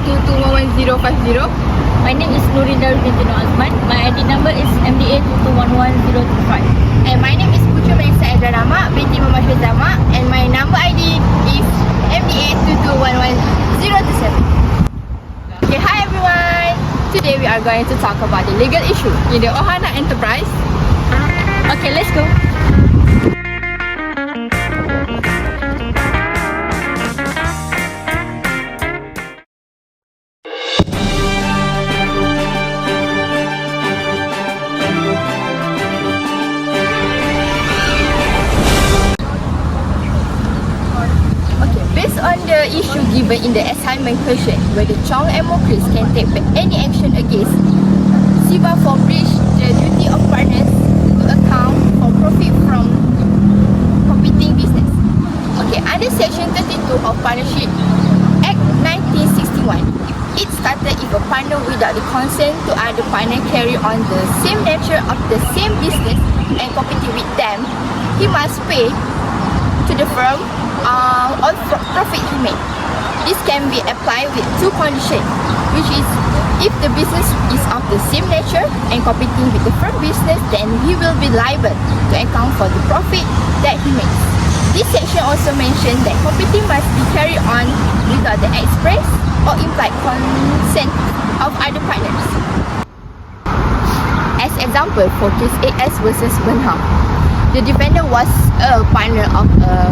MDA22111050. My name is Nurin Darwisy. My ID number is MDA2211025. And my name is Puteri binti Muhammad Syazama, and my number ID is MDA22111027. Okay, hi everyone. Today we are going to talk about the legal issue in the Ohana enterprise. Okay, let's go. Based on the issue given in the assignment question, whether Chong and Mokris can take any action against Siva for breach the duty of partners to account for profit from competing business. Okay, under Section 32 of Partnership Act 1961, it started if a partner without the consent to other partner carry on the same nature of the same business and competing with them, he must pay to the firm all profit he made. This can be applied with two conditions, which is if the business is of the same nature and competing with the firm business, then he will be liable to account for the profit that he makes. This section also mentions that competing must be carried on without the express or implied consent of other partners. As example, for case AS versus Burnham, the defendant was a partner of a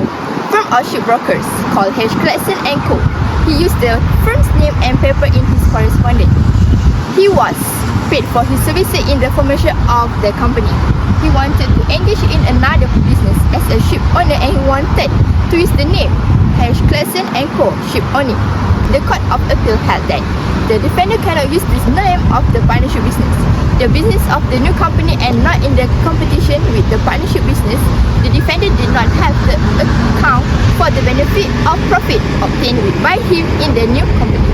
firm of shipbrokers called H. Clarkson & Co. He used the firm's name and paper in his correspondence. He was paid for his services in the formation of the company. He wanted to engage in another business as a ship owner and he wanted to use the name H. Clarkson & Co. Ship Owning. The Court of Appeal held that the defendant cannot use this name of the partnership business, the business of the new company, and not in the competition with the partnership business. The defendant did not have to account for the benefit of profit obtained by him in the new company.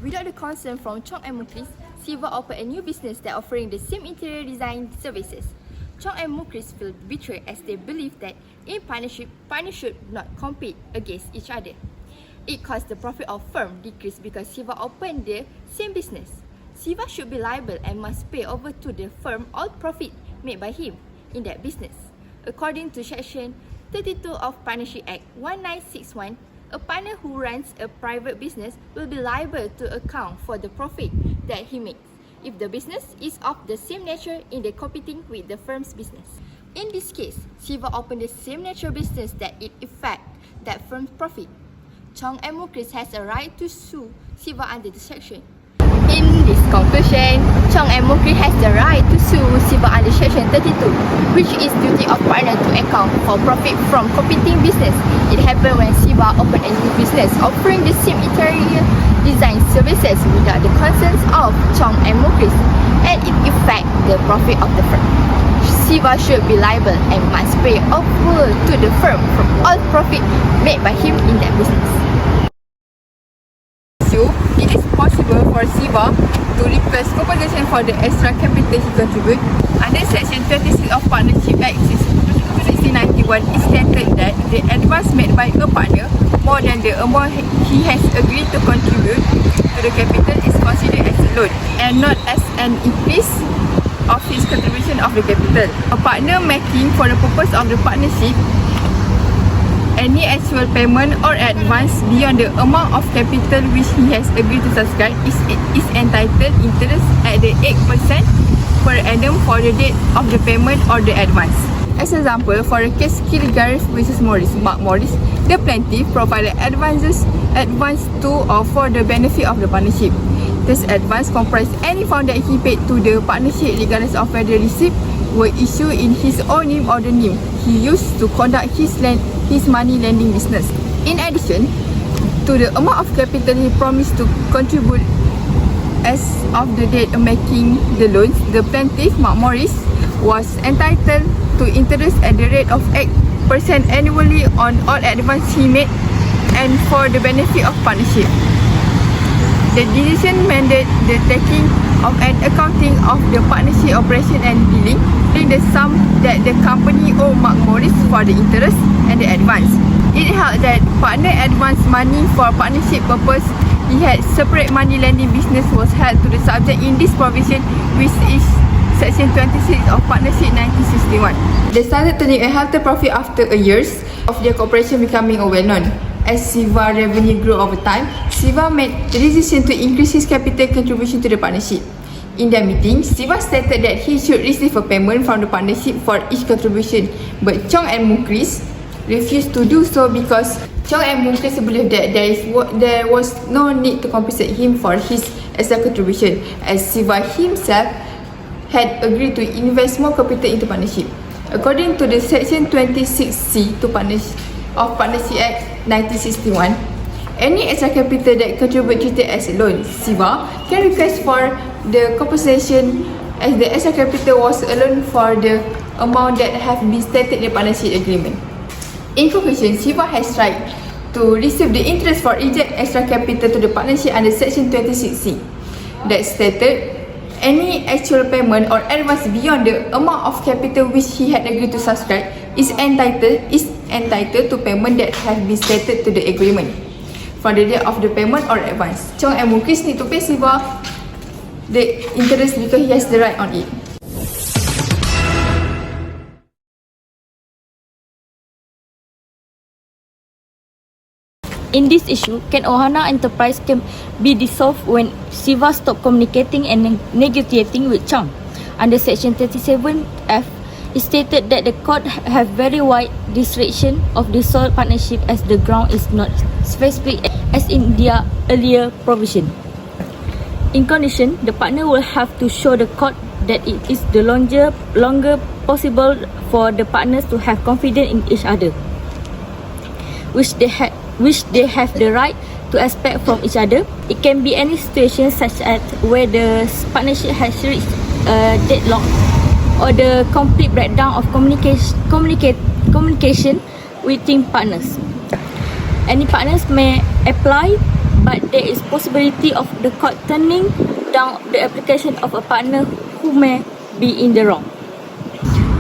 Without the consent from Chong and Mokris, Siva opened a new business that offering the same interior design services. Chong and Mokris feel betrayed as they believe that in partnership, partners should not compete against each other. It caused the profit of firm decrease because Siva opened the same business. Siva should be liable and must pay over to the firm all profit made by him in that business. According to Section 32 of Partnership Act 1961, a partner who runs a private business will be liable to account for the profit that he makes if the business is of the same nature in the competing with the firm's business. In this case, Siva opened the same nature business that it affect that firm's profit. Chong and Mokris has a right to sue Siva under this section. In this conclusion, Chong and Mokris has the right to sue Siva under Section 32, which is duty of partner to account for profit from competing business. It happened when Siva opened a new business offering the same interior design services without the consent of Chong and Mokris, and it affects the profit of the firm. Siva should be liable and must pay over to the firm from all profit made by him in that business. So, it is possible for Siva to request compensation for the extra capital he contribute. Under Section 26 of Partnership Act 1691, it stated that the advance made by a partner more than the amount he has agreed to contribute to the capital is considered as a loan and not as an increase of his contribution of the capital. A partner making for the purpose of the partnership any actual payment or advance beyond the amount of capital which he has agreed to subscribe is entitled interest at the 8% per annum for the date of the payment or the advance. As example, for the case Kiligaris vs. Mark Morris, the plaintiff provided advance to or for the benefit of the partnership. This advance comprised any fund that he paid to the partnership regardless of whether receipt were issued in his own name or the name he used to conduct his money lending business. In addition to the amount of capital he promised to contribute as of the date of making the loans, the plaintiff, Mark Morris, was entitled to interest at the rate of 8% annually on all advance he made and for the benefit of partnership. The decision mandated the taking of an accounting of the partnership operation and billing in the sum that the company owed Mark Morris for the interest and the advance. It held that partner advanced money for partnership purpose He had separate money lending business was held to the subject in this provision, which is Section 26 of Partnership 1961. They started turning a healthy profit after a years of their cooperation becoming well-known. As Siva revenue grew over time, Siva made the decision to increase his capital contribution to the partnership. In their meeting, Siva stated that he should receive a payment from the partnership for each contribution, but Chong and Mukris refused to do so because Chong and Mukris believed that there was no need to compensate him for his extra contribution, as Siva himself had agreed to invest more capital into partnership. According to the Section 26C of Partnership Act 1961, any extra capital that contribute treated as a loan, Siva can request for the compensation as the extra capital was a loan for the amount that have been stated in the partnership agreement. In conclusion, Siva has tried to receive the interest for each extra capital to the partnership under Section 26C that stated any actual payment or advance beyond the amount of capital which he had agreed to subscribe is entitled to payment that has been stated to the agreement for the date of the payment or advance. Chong and Mukris need to pay Siva the interest because he has the right on it. In this issue, can Ohana Enterprise can be dissolved when Siva stopped communicating and negotiating with Chong? Under Section 37F, it stated that the court have very wide discretion of dissolved partnership as the ground is not specific as in their earlier provision. In condition, the partner will have to show the court that it is the longer possible for the partners to have confidence in each other, which they have the right to expect from each other. It can be any situation such as where the partnership has reached a deadlock or the complete breakdown of communication within partners. Any partners may apply, but there is possibility of the court turning down the application of a partner who may be in the wrong.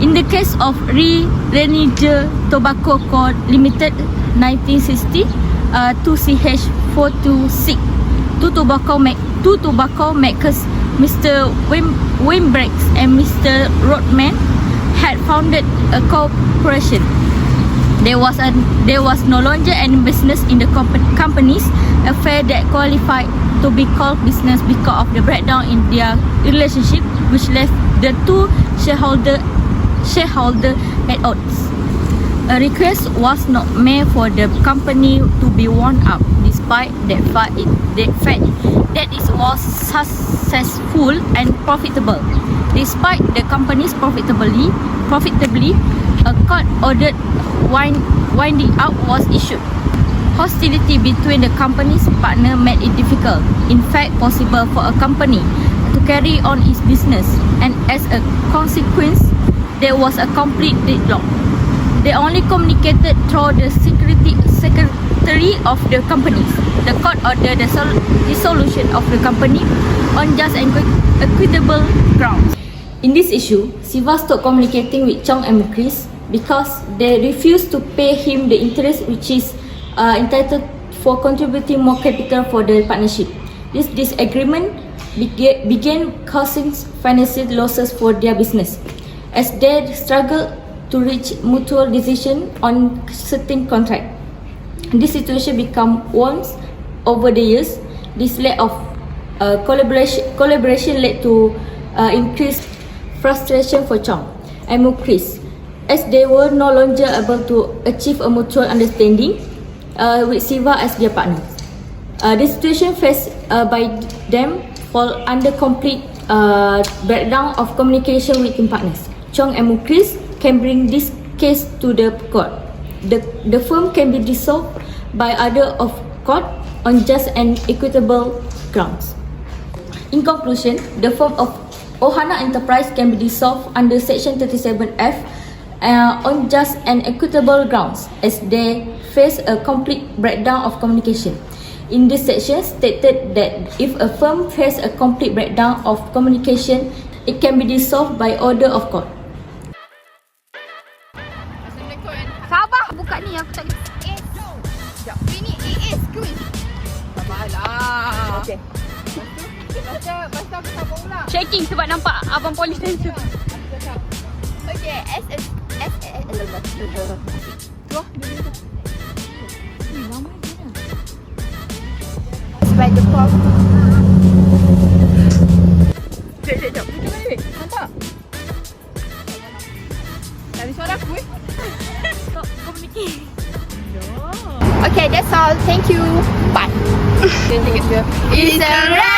In the case of Renige Tobacco Co. Limited 1960, 2CH426, two tobacco makers, Mr. Wimbracks and Mr. Rodman, had founded a corporation. There was no longer any business in the company's affair that qualified to be called business because of the breakdown in their relationship, which left the two shareholder at odds. A request was not made for the company to be wound up, despite the fact that it was successful and profitable. Despite the company's profitably, a court-ordered winding up was issued. Hostility between the company's partner made it difficult, in fact possible, for a company to carry on its business, and as a consequence, there was a complete deadlock. They only communicated through the secretary of the companies. The court ordered the dissolution of the company on just and equitable grounds. In this issue, Siva stopped communicating with Chong and Mukris because they refused to pay him the interest which is entitled for contributing more capital for the partnership. This disagreement began causing financial losses for their business, as they struggled to reach mutual decision on certain contract. This situation became worse over the years. This lack of collaboration led to increased frustration for Chong and Mukris, as they were no longer able to achieve a mutual understanding with Siva as their partner. The situation faced by them fall under complete breakdown of communication within partners. Chong and Mukris can bring this case to the court. The firm can be dissolved by order of court on just and equitable grounds. In conclusion, the firm of Ohana Enterprise can be dissolved under Section 37F on just and equitable grounds, as they face a complete breakdown of communication. In this section stated that if a firm faces a complete breakdown of communication, it can be dissolved by order of court. Sabar buka ni aku tak boleh. Sekejap. Ini AS kuis. Sabarlah. Okay. Lepas tu aku sambung pula. Shaking sebab nampak abang polis tu. Okay, by the prop. Sekejap. Nampak? Tak ada suara aku Kau mikir. Okay, that's all. Thank you. Bye. It's a wrap.